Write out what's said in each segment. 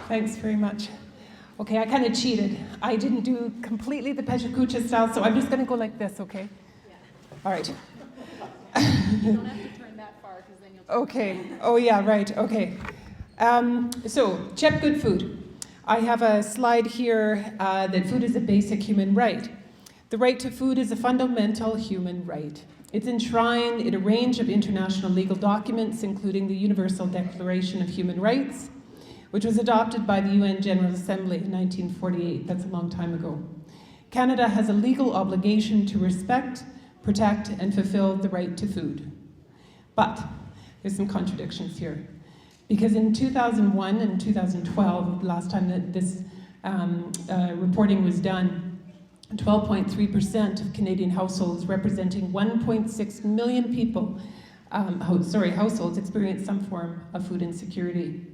Thanks very much. Okay, I kind of cheated. I didn't do completely the Pechacucha style, so I'm just going to go like this, okay? Yeah. All right. You don't have to turn that far, because then you'll... Okay. Oh, yeah, right. Okay. So, Chep Good Food. I have a slide here that food is a basic human right. The right to food is a fundamental human right. It's enshrined in a range of international legal documents, including the Universal Declaration of Human Rights, which was adopted by the UN General Assembly in 1948. That's a long time ago. Canada has a legal obligation to respect, protect, and fulfill the right to food. But there's some contradictions here. Because in 2001 and 2012, the last time that this reporting was done, 12.3% of Canadian households, representing 1.6 million people, households, experienced some form of food insecurity.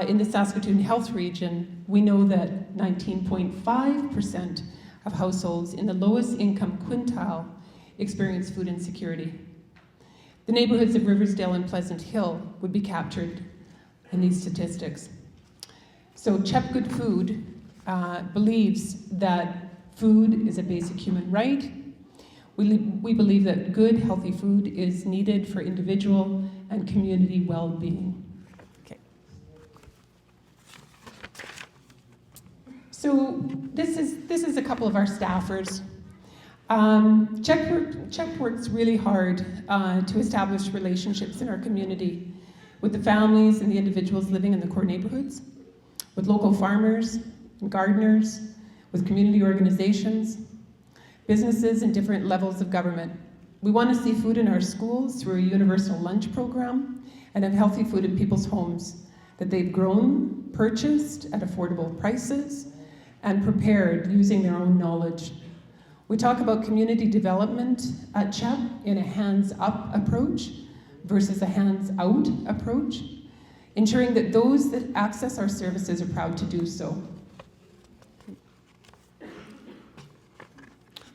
In the Saskatoon Health Region, we know that 19.5% of households in the lowest income quintile experience food insecurity. The neighborhoods of Riversdale and Pleasant Hill would be captured in these statistics. So Chep Good Food believes that food is a basic human right. We believe that good, healthy food is needed for individual and community well-being. Okay. So this is a couple of our staffers. Chep works really hard to establish relationships in our community with the families and the individuals living in the core neighborhoods, with local farmers and gardeners, with community organizations, businesses, and different levels of government. We want to see food in our schools through a universal lunch program and have healthy food in people's homes that they've grown, purchased at affordable prices, and prepared using their own knowledge. We talk about community development at CHEP in a hands-up approach versus a hands-out approach, ensuring that those that access our services are proud to do so.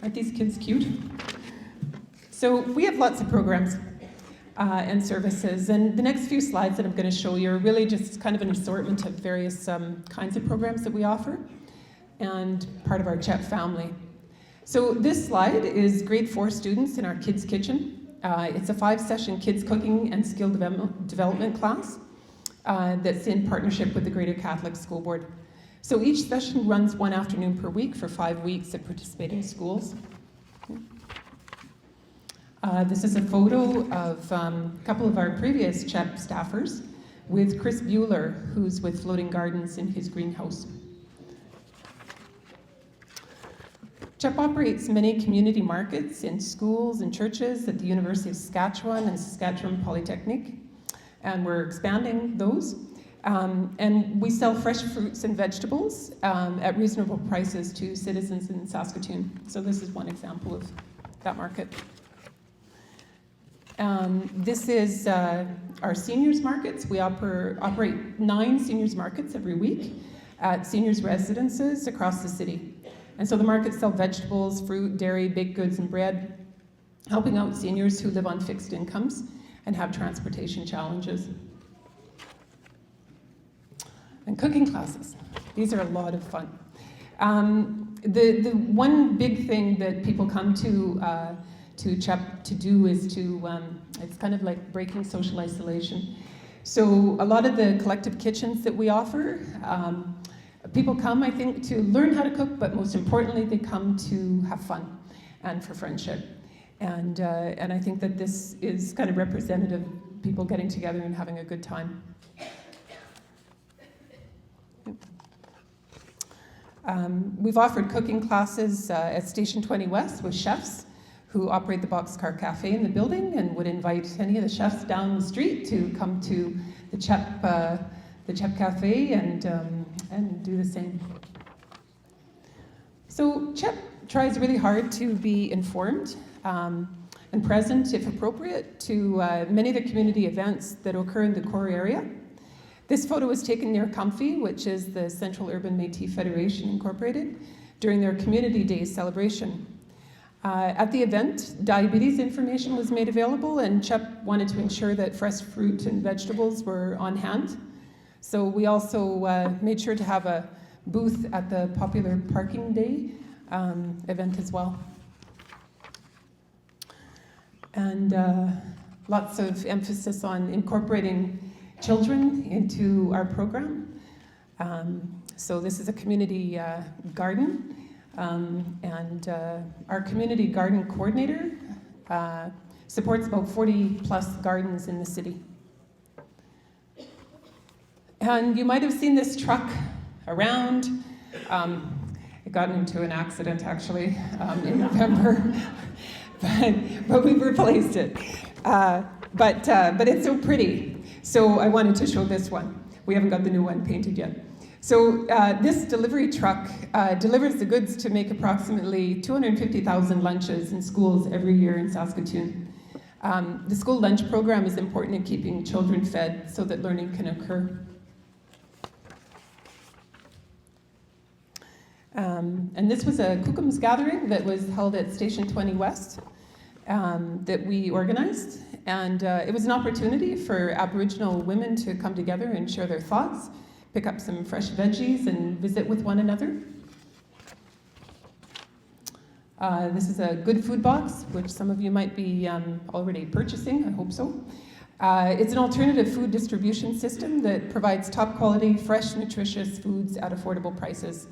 Aren't these kids cute? So we have lots of programs and services, and the next few slides that I'm going to show you are really just kind of an assortment of various kinds of programs that we offer and part of our CHEP family. So this slide is grade 4 students in our Kids Kitchen. It's a 5-session kids cooking and skill development class that's in partnership with the Greater Catholic School Board. So each session runs 1 afternoon per week for 5 weeks at participating schools. This is a photo of a couple of our previous CHEP staffers with Chris Bueller, who's with Floating Gardens in his greenhouse. CHEP operates many community markets in schools and churches at the University of Saskatchewan and Saskatchewan Polytechnic, and we're expanding those. And we sell fresh fruits and vegetables at reasonable prices to citizens in Saskatoon. So this is one example of that market. This is our seniors markets. We operate 9 seniors markets every week at seniors residences across the city. And so the markets sell vegetables, fruit, dairy, baked goods, and bread, helping out seniors who live on fixed incomes and have transportation challenges. And cooking classes. These are a lot of fun. The one big thing that people come to CHEP to do is it's kind of like breaking social isolation. So a lot of the collective kitchens that we offer, people come, I think, to learn how to cook, but most importantly, they come to have fun and for friendship. And I think that this is kind of representative of people getting together and having a good time. We've offered cooking classes at Station 20 West with chefs who operate the Boxcar Cafe in the building and would invite any of the chefs down the street to come to the CHEP Cafe and do the same. So CHEP tries really hard to be informed and present, if appropriate, to many of the community events that occur in the core area. This photo was taken near Comfy, which is the Central Urban Métis Federation Incorporated, during their Community Day celebration. At the event, diabetes information was made available, and CHEP wanted to ensure that fresh fruit and vegetables were on hand So we also made sure to have a booth at the Popular Parking Day event as well. And lots of emphasis on incorporating children into our program. So this is a community garden, and our community garden coordinator supports about 40 plus gardens in the city. And you might have seen this truck around. It got into an accident actually in November, but we've replaced it. But it's so pretty. So I wanted to show this one. We haven't got the new one painted yet. So this delivery truck delivers the goods to make approximately 250,000 lunches in schools every year in Saskatoon. The school lunch program is important in keeping children fed so that learning can occur. And this was a Cookums gathering that was held at Station 20 West that we organized. And it was an opportunity for Aboriginal women to come together and share their thoughts, pick up some fresh veggies, and visit with one another. This is a good food box, which some of you might be already purchasing, I hope so. It's an alternative food distribution system that provides top quality, fresh, nutritious foods at affordable prices.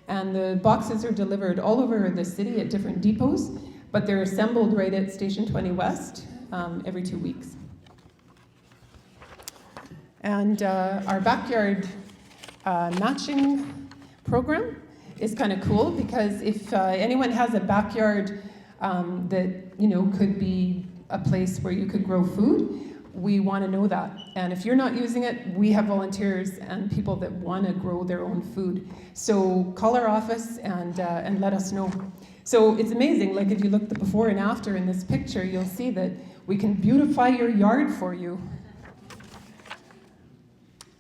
And the boxes are delivered all over the city at different depots, but they're assembled right at Station 20 West every 2 weeks. And our backyard matching program is kind of cool because if anyone has a backyard that could be a place where you could grow food, we want to know that. And if you're not using it, we have volunteers and people that want to grow their own food. So call our office and let us know. So it's amazing, like if you look the before and after in this picture, you'll see that we can beautify your yard for you.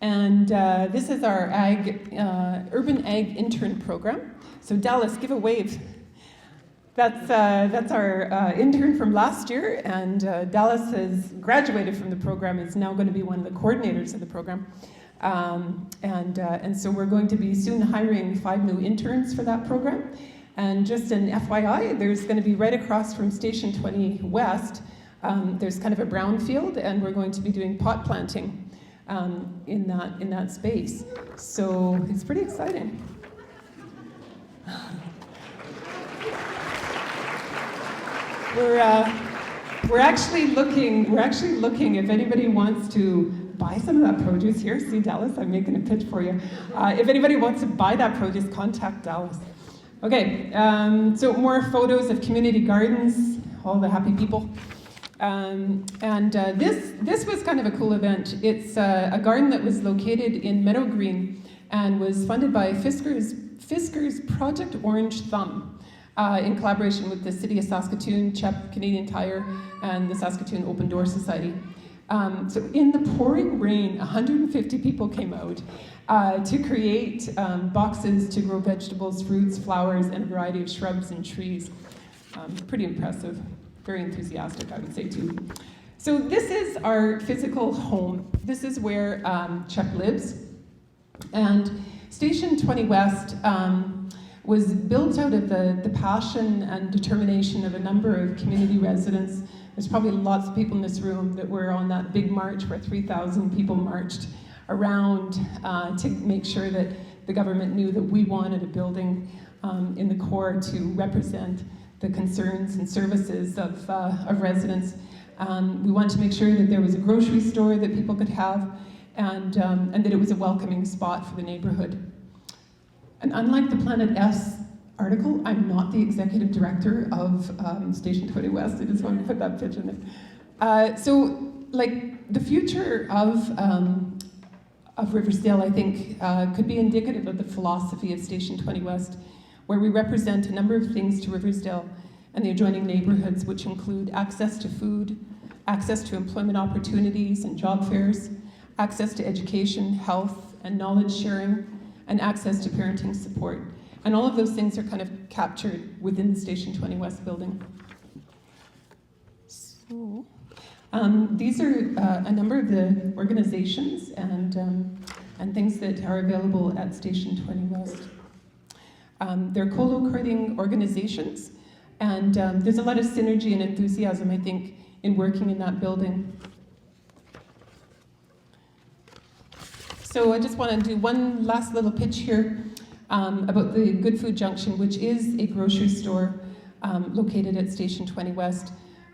And this is our urban ag intern program. So Dallas, give a wave. That's our intern from last year, and Dallas has graduated from the program, is now going to be one of the coordinators of the program. And so we're going to be soon hiring 5 new interns for that program. And just an FYI, there's going to be right across from Station 20 West, there's kind of a brownfield, and we're going to be doing pot planting in that space. So it's pretty exciting. We're actually looking if anybody wants to buy some of that produce here. See, Dallas, I'm making a pitch for you. If anybody wants to buy that produce, contact Dallas. Okay, so more photos of community gardens, all the happy people. This was kind of a cool event. It's a garden that was located in Meadow Green and was funded by Fisker's Project Orange Thumb. In collaboration with the City of Saskatoon, CHEP, Canadian Tire, and the Saskatoon Open Door Society. So in the pouring rain, 150 people came out to create boxes to grow vegetables, fruits, flowers, and a variety of shrubs and trees. Pretty impressive, very enthusiastic, I would say too. So this is our physical home. This is where CHEP lives. And Station 20 West was built out of the passion and determination of a number of community residents. There's probably lots of people in this room that were on that big march where 3,000 people marched around to make sure that the government knew that we wanted a building in the core to represent the concerns and services of residents. We wanted to make sure that there was a grocery store that people could have and that it was a welcoming spot for the neighborhood. And unlike the Planet S article, I'm not the executive director of Station 20 West. I just wanted to put that pitch in there. So, like, the future of Riversdale, I think, could be indicative of the philosophy of Station 20 West, where we represent a number of things to Riversdale and the adjoining neighborhoods, which include access to food, access to employment opportunities and job fairs, access to education, health, and knowledge sharing, and access to parenting support. And all of those things are kind of captured within the Station 20 West building. So, these are a number of the organizations and and things that are available at Station 20 West. They're co-locating organizations, and there's a lot of synergy and enthusiasm, I think, in working in that building. So I just want to do one last little pitch here about the Good Food Junction, which is a grocery store located at Station 20 West.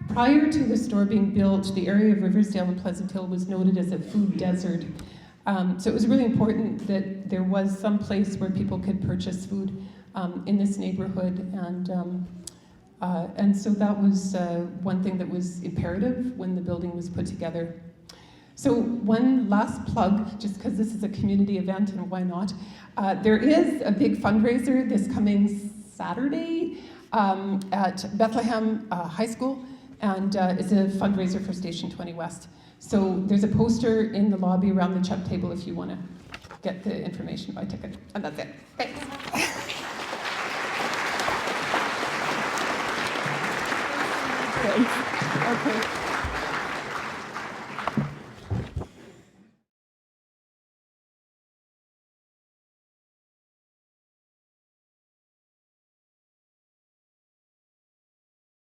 Prior to the store being built, the area of Riversdale and Pleasant Hill was noted as a food desert. So it was really important that there was some place where people could purchase food in this neighborhood, and so that was one thing that was imperative when the building was put together. So one last plug, just because this is a community event and why not. There is a big fundraiser this coming Saturday at Bethlehem High School, and it's a fundraiser for Station 20 West. So there's a poster in the lobby around the chip table if you want to get the information by ticket. And that's it. Thanks. Okay.